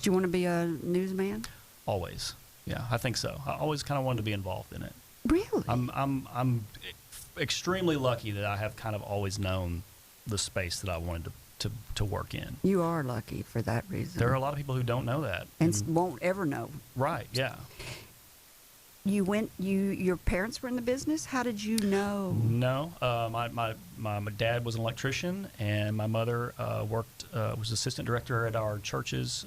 Did you want to be a newsman? Always. Yeah, I think so. I always kind of wanted to be involved in it. Really? I'm extremely lucky that I have kind of always known the space that I wanted to work in. You are lucky for that reason. There are a lot of people who don't know that. And won't ever know. Right, yeah. Your parents were in the business? How did you know? No, my dad was an electrician, and my mother was assistant director at our church's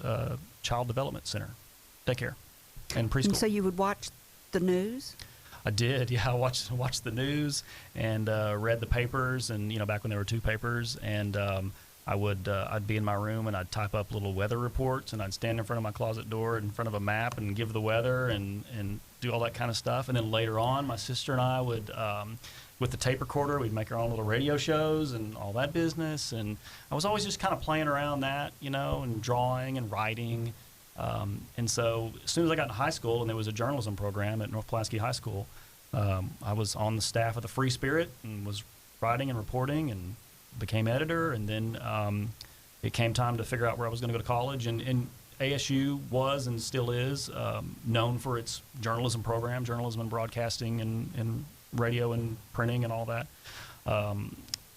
child development center, daycare, and preschool. And so you would watch the news? I did, yeah. I watched the news and read the papers, and back when there were 2 papers, and I'd be in my room and I'd type up little weather reports, and I'd stand in front of my closet door in front of a map and give the weather and do all that kind of stuff. And then later on, my sister and I would, with the tape recorder, we'd make our own little radio shows and all that business. And I was always just kind of playing around that, and drawing and writing. And so as soon as I got to high school and there was a journalism program at North Pulaski High School, I was on the staff of the Free Spirit and was writing and reporting and became editor. And then it came time to figure out where I was going to go to college. And ASU was and still is known for its journalism program, journalism and broadcasting and radio and printing and all that.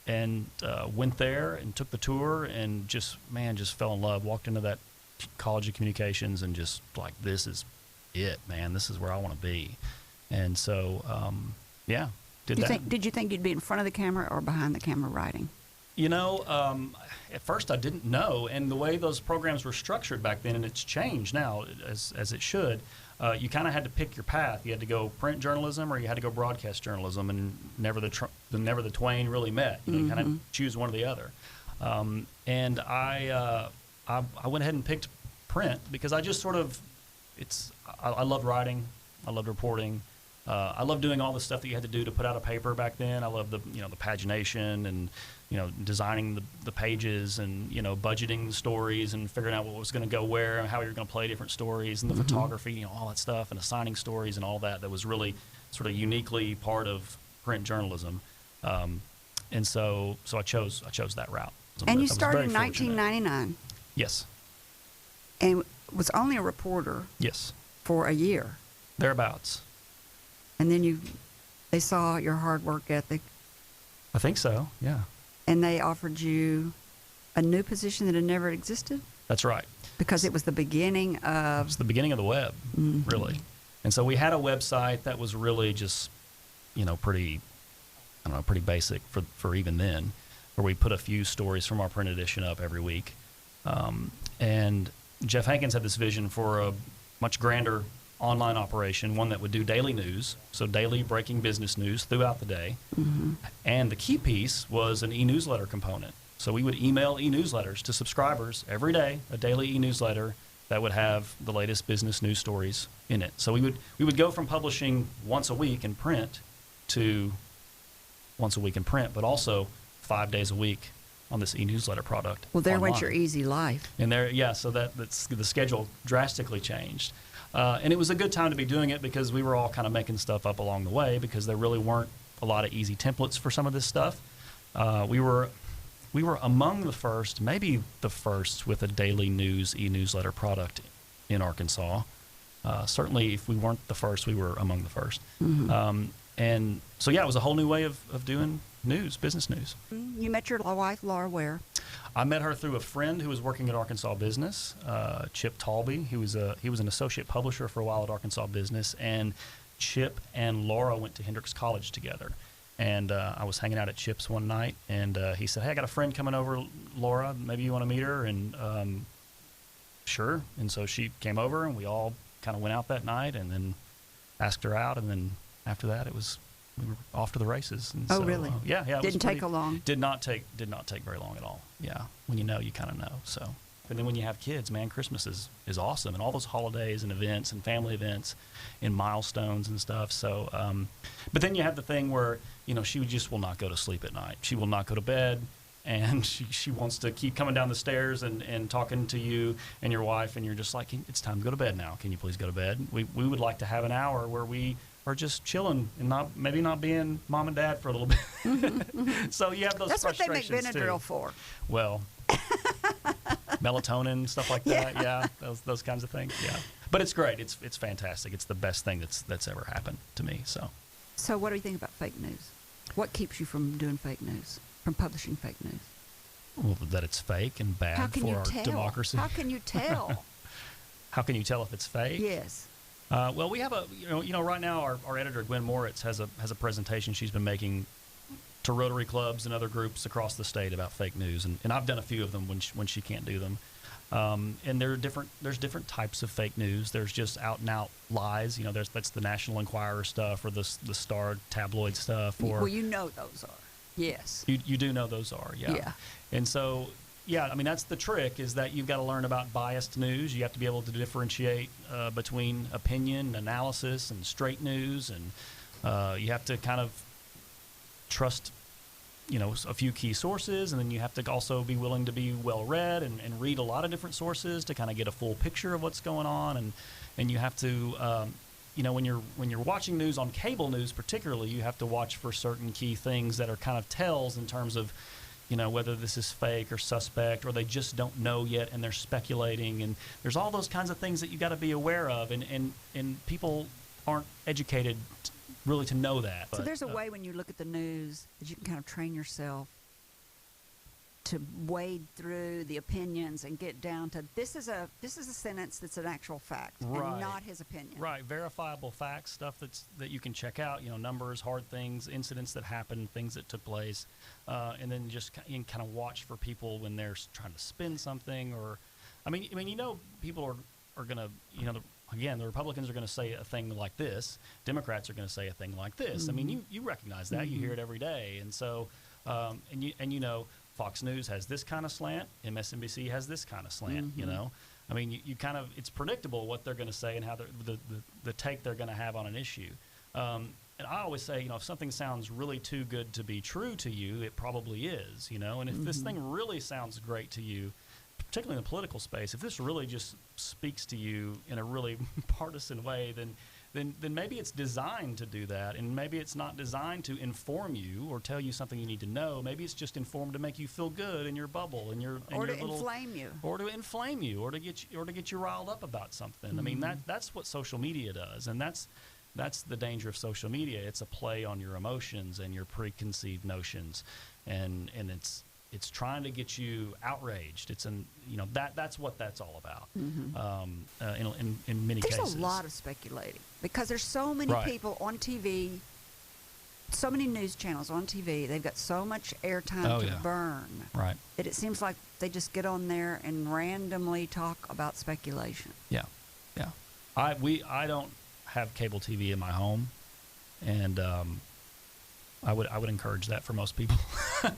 And went there and took the tour and just fell in love, walked into that College of Communications and just like, this is it, man. This is where I want to be. And so, did that. Did you think you'd be in front of the camera or behind the camera writing? At first I didn't know, and the way those programs were structured back then, and it's changed now as it should, you kind of had to pick your path. You had to go print journalism or you had to go broadcast journalism, and never the twain really met. You kind of choose one or the other. And I went ahead and picked print because I just sort of, I loved writing, I loved reporting. I loved doing all the stuff that you had to do to put out a paper back then. I loved the pagination and designing the pages and budgeting the stories and figuring out what was going to go where and how you're going to play different stories and the photography, all that stuff, and assigning stories and all that was really sort of uniquely part of print journalism. And so I chose that route. And you started in 1999. Yes. And was only a reporter. Yes. For a year. Thereabouts. And then they saw your hard work ethic. I think so, yeah. And they offered you a new position that had never existed? That's right. Because it was the beginning of... It was the beginning of the web, really. And so we had a website that was really just, pretty basic for even then, where we put a few stories from our print edition up every week. And Jeff Hankins had this vision for a much grander online operation, one that would do daily news, so daily breaking business news throughout the day. And the key piece was an e-newsletter component. So we would email e-newsletters to subscribers every day, a daily e-newsletter that would have the latest business news stories in it. So we would go from publishing once a week in print to once a week in print, but also 5 days a week on this e-newsletter product. Well, there online. went your easy life. And so that's the schedule drastically changed. And it was a good time to be doing it because we were all kind of making stuff up along the way because there really weren't a lot of easy templates for some of this stuff. We were among the first, maybe the first, with a daily news e-newsletter product in Arkansas. Certainly, if we weren't the first, we were among the first. And so, it was a whole new way of doing news, business news. You met your wife, Laura, where? I met her through a friend who was working at Arkansas Business, Chip Talby. He was an associate publisher for a while at Arkansas Business, and Chip and Laura went to Hendrix College together. And I was hanging out at Chip's one night, and he said, "Hey, I got a friend coming over, Laura. Maybe you want to meet her?" And sure. And so she came over, and we all kind of went out that night, and then asked her out, and then after that, we were off to the races. And oh, really? Yeah. Didn't take long. Did not take very long at all. Yeah. When you know, you kind of know. So, and then when you have kids, man, Christmas is awesome, and all those holidays and events and family events and milestones and stuff. So, but then you have the thing where she just will not go to sleep at night. She will not go to bed, and she wants to keep coming down the stairs and talking to you and your wife, and you're just like, it's time to go to bed now. Can you please go to bed? We would like to have an hour where we are just chilling and maybe not being mom and dad for a little bit. So you have those That's frustrations. That's what they make Benadryl for. Well, melatonin, stuff like that. Yeah, those kinds of things. Yeah, but it's great. It's fantastic. It's the best thing that's ever happened to me. So what do you think about fake news? What keeps you from doing fake news, from publishing fake news? Well, that it's fake and bad How can for you our tell? democracy. How can you tell? How can you tell if it's fake? Yes. Well, we have right now our editor Gwen Moritz has a presentation she's been making to Rotary clubs and other groups across the state about fake news, and I've done a few of them when she can't do them. And there's different types of fake news. There's just out and out lies. That's the National Enquirer stuff or the Star tabloid stuff. Or those are. Yes. You do know those are. Yeah. Yeah. And so. Yeah, I mean, that's the trick, is that you've got to learn about biased news. You have to be able to differentiate between opinion, analysis, and straight news. And you have to kind of trust, a few key sources. And then you have to also be willing to be well-read and read a lot of different sources to kind of get a full picture of what's going on. And you have to, when you're watching news on cable news particularly, you have to watch for certain key things that are kind of tells in terms of, whether this is fake or suspect, or they just don't know yet and they're speculating. And there's all those kinds of things that you got to be aware of. And people aren't educated really to know that. So there's a way when you look at the news that you can kind of train yourself to wade through the opinions and get down to this is a sentence that's an actual fact, right, and not his opinion. Right, verifiable facts, stuff that you can check out. Numbers, hard things, incidents that happened, things that took place, and then just kind of watch for people when they're trying to spin something. Or, people are going to Again, the Republicans are going to say a thing like this. Democrats are going to say a thing like this. Mm-hmm. I mean, you recognize that. Mm-hmm. You hear it every day. And so, Fox News has this kind of slant. MSNBC has this kind of slant, mm-hmm. I mean, you kind of, it's predictable what they're going to say and how the take they're going to have on an issue. And I always say, if something sounds really too good to be true to you, it probably is, And if mm-hmm. this thing really sounds great to you, particularly in the political space, if this really just speaks to you in a really partisan way, then maybe it's designed to do that, and maybe it's not designed to inform you or tell you something you need to know. Maybe it's just informed to make you feel good in your bubble, or to inflame you, or to get you riled up about something. Mm-hmm. I mean, that's what social media does, and that's the danger of social media. It's a play on your emotions and your preconceived notions, and it's trying to get you outraged. That's what that's all about. Mm-hmm. In many cases, there's a lot of speculating because there's so many right. people on TV, so many news channels on TV. They've got so much airtime to burn, right? That it seems like they just get on there and randomly talk about speculation. Yeah. I don't have cable TV in my home, and I would encourage that for most people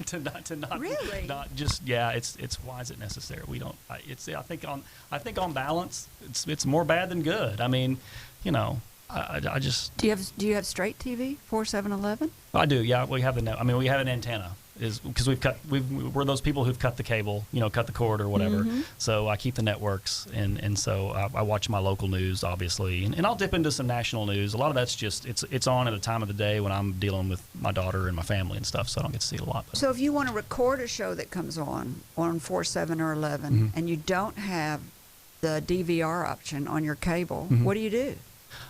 to not really not just it's why is it necessary? We don't. I think on balance it's more bad than good. I mean, I just do you have straight TV 4/7/11? I do. Yeah, we have we have an antenna. Is because we're those people who've cut the cable, cut the cord or whatever. Mm-hmm. So I keep the networks, and so I watch my local news, obviously, and I'll dip into some national news. A lot of that's just it's on at a time of the day when I'm dealing with my daughter and my family and stuff, so I don't get to see it a lot. But. So if you want to record a show that comes on 4, 7, or 11, mm-hmm. and you don't have the DVR option on your cable, mm-hmm. what do you do?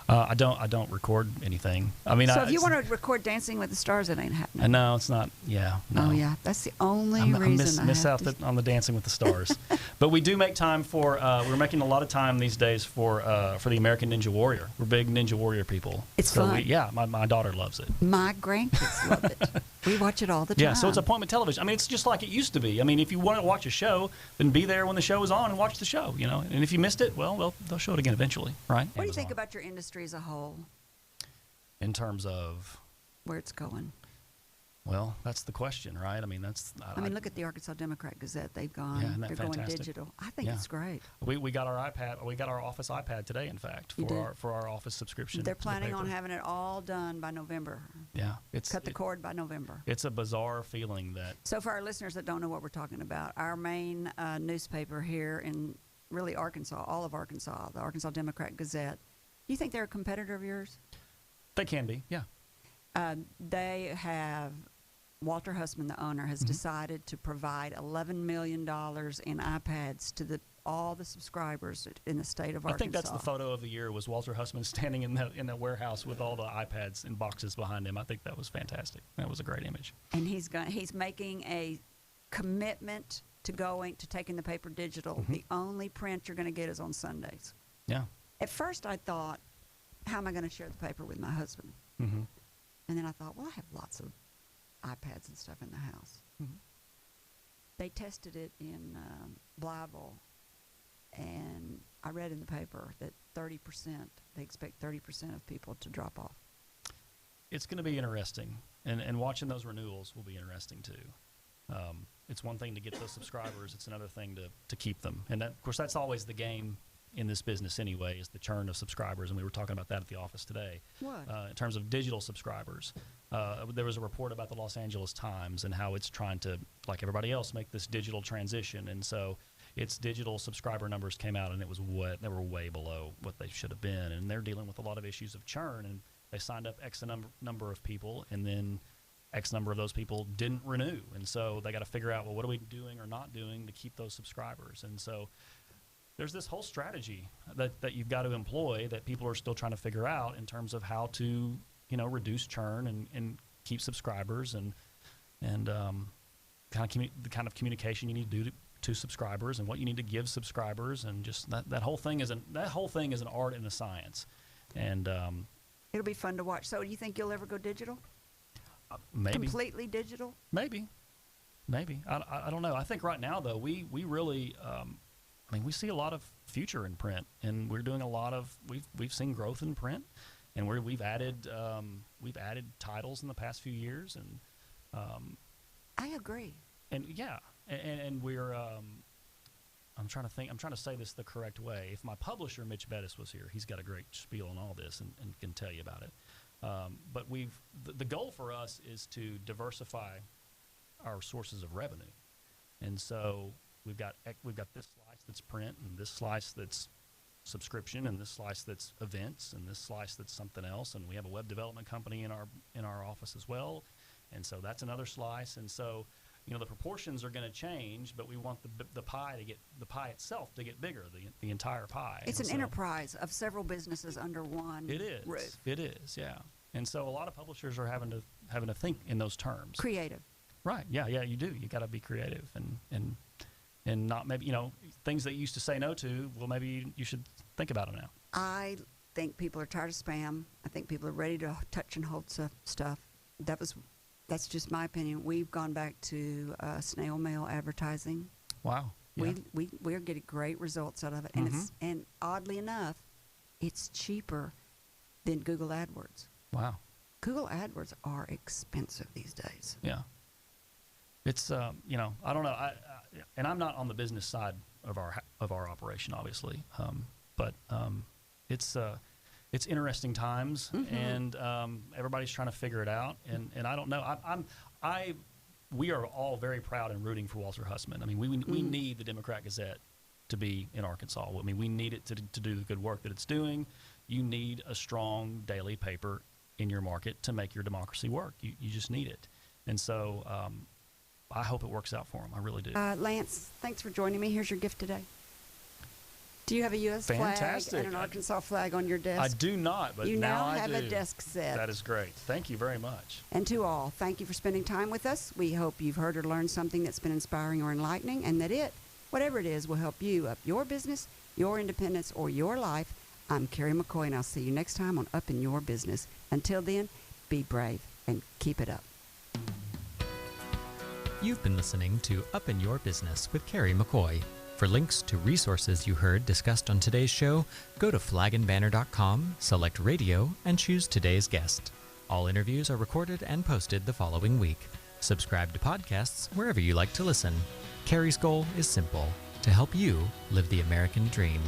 I don't record anything. I mean, so if you want to record Dancing with the Stars, it ain't happening. No, it's not. Yeah. No. Oh yeah, that's the only reason I miss out on the Dancing with the Stars. But we do make time for. We're making a lot of time these days for the American Ninja Warrior. We're big Ninja Warrior people. It's fun. My daughter loves it. My grandkids love it. We watch it all the time. Yeah, so it's appointment television. I mean, it's just like it used to be. I mean, if you want to watch a show, then be there when the show is on and watch the show. And if you missed it, well, they'll show it again eventually, right? What do you think about your industry as a whole? In terms of where it's going? Well, that's the question, right? I mean, look at the Arkansas Democrat Gazette. They've gone. Yeah, they're fantastic? Going digital. I think it's great. We got our iPad. We got our office iPad today, in fact, for our office subscription. They're planning on having it all done by November. Yeah, cut the cord by November. It's a bizarre feeling that. So for our listeners that don't know what we're talking about, our main newspaper here in really Arkansas, all of Arkansas, the Arkansas Democrat Gazette. Do you think they're a competitor of yours? They can be, yeah. They have Walter Hussman, the owner, has decided to provide $11 million in iPads to all the subscribers in the state of Arkansas. I think that's the photo of the year, was Walter Hussman standing in the warehouse with all the iPads in boxes behind him. I think that was fantastic. That was a great image. And he's making a commitment to taking the paper digital. The only print you're going to get is on Sundays. Yeah. At first I thought, how am I going to share the paper with my husband? Mm-hmm. And then I thought, well, I have lots of iPads and stuff in the house. Mm-hmm. They tested it in Blytheville, and I read in the paper that they expect 30% of people to drop off. It's going to be interesting, and watching those renewals will be interesting too. It's one thing to get those subscribers; it's another thing to keep them. And of course, that's always the game in this business anyway, is the churn of subscribers. And we were talking about that at the office today. What? In terms of digital subscribers, there was a report about the Los Angeles Times and how it's trying to, like everybody else, make this digital transition. And so its digital subscriber numbers came out, and they were way below what they should have been. And they're dealing with a lot of issues of churn. And they signed up X number of people, and then X number of those people didn't renew. And so they got to figure out, well, what are we doing or not doing to keep those subscribers? And so there's this whole strategy that you've got to employ that people are still trying to figure out in terms of how to, reduce churn and keep subscribers and the kind of communication you need to do to subscribers and what you need to give subscribers, and just that whole thing is an art and a science. And it'll be fun to watch. So do you think you'll ever go digital? Maybe. Completely digital? Maybe. I don't know. I think right now, though, we really we see a lot of future in print, and we're doing a lot of we've seen growth in print, and we've added titles in the past few years, and I agree. And yeah, and we're I'm trying to say this the correct way. If my publisher Mitch Bettis was here, he's got a great spiel on all this and can tell you about it. But the goal for us is to diversify our sources of revenue, and so we've got this slice that's print, and this slice that's subscription, and this slice that's events, and this slice that's something else, and we have a web development company in our office as well, and so that's another slice. And so the proportions are going to change, but we want the pie itself to get bigger, the entire pie. It's an enterprise of several businesses under one roof. It is, yeah. And so a lot of publishers are having to think in those terms. Creative. Right. Yeah. You do. You got to be creative and not maybe things that you used to say no to. Well, maybe you should think about them now. I think people are tired of spam. I think people are ready to touch and hold stuff. That's just my opinion. We've gone back to snail mail advertising. Wow. Yeah. We're getting great results out of it, and oddly enough, it's cheaper than Google AdWords. Wow. Google AdWords are expensive these days. Yeah. It's I don't know. And I'm not on the business side of our operation, obviously, but it's interesting times, and everybody's trying to figure it out. And I don't know. We are all very proud and rooting for Walter Hussman. I mean, we need the Democrat Gazette to be in Arkansas. I mean, we need it to do the good work that it's doing. You need a strong daily paper in your market to make your democracy work. You just need it. And so I hope it works out for them. I really do. Lance, thanks for joining me. Here's your gift today. Do you have a U.S. flag and an Arkansas flag on your desk? I do not, but you now I do. have a desk set. That is great. Thank you very much. And to all, thank you for spending time with us. We hope you've heard or learned something that's been inspiring or enlightening, and that whatever it is, will help you up your business, your independence, or your life. I'm Kerry McCoy, and I'll see you next time on Up in Your Business. Until then, be brave and keep it up. You've been listening to Up in Your Business with Kerry McCoy. For links to resources you heard discussed on today's show, go to flagandbanner.com, select radio, and choose today's guest. All interviews are recorded and posted the following week. Subscribe to podcasts wherever you like to listen. Kerry's goal is simple: to help you live the American dream.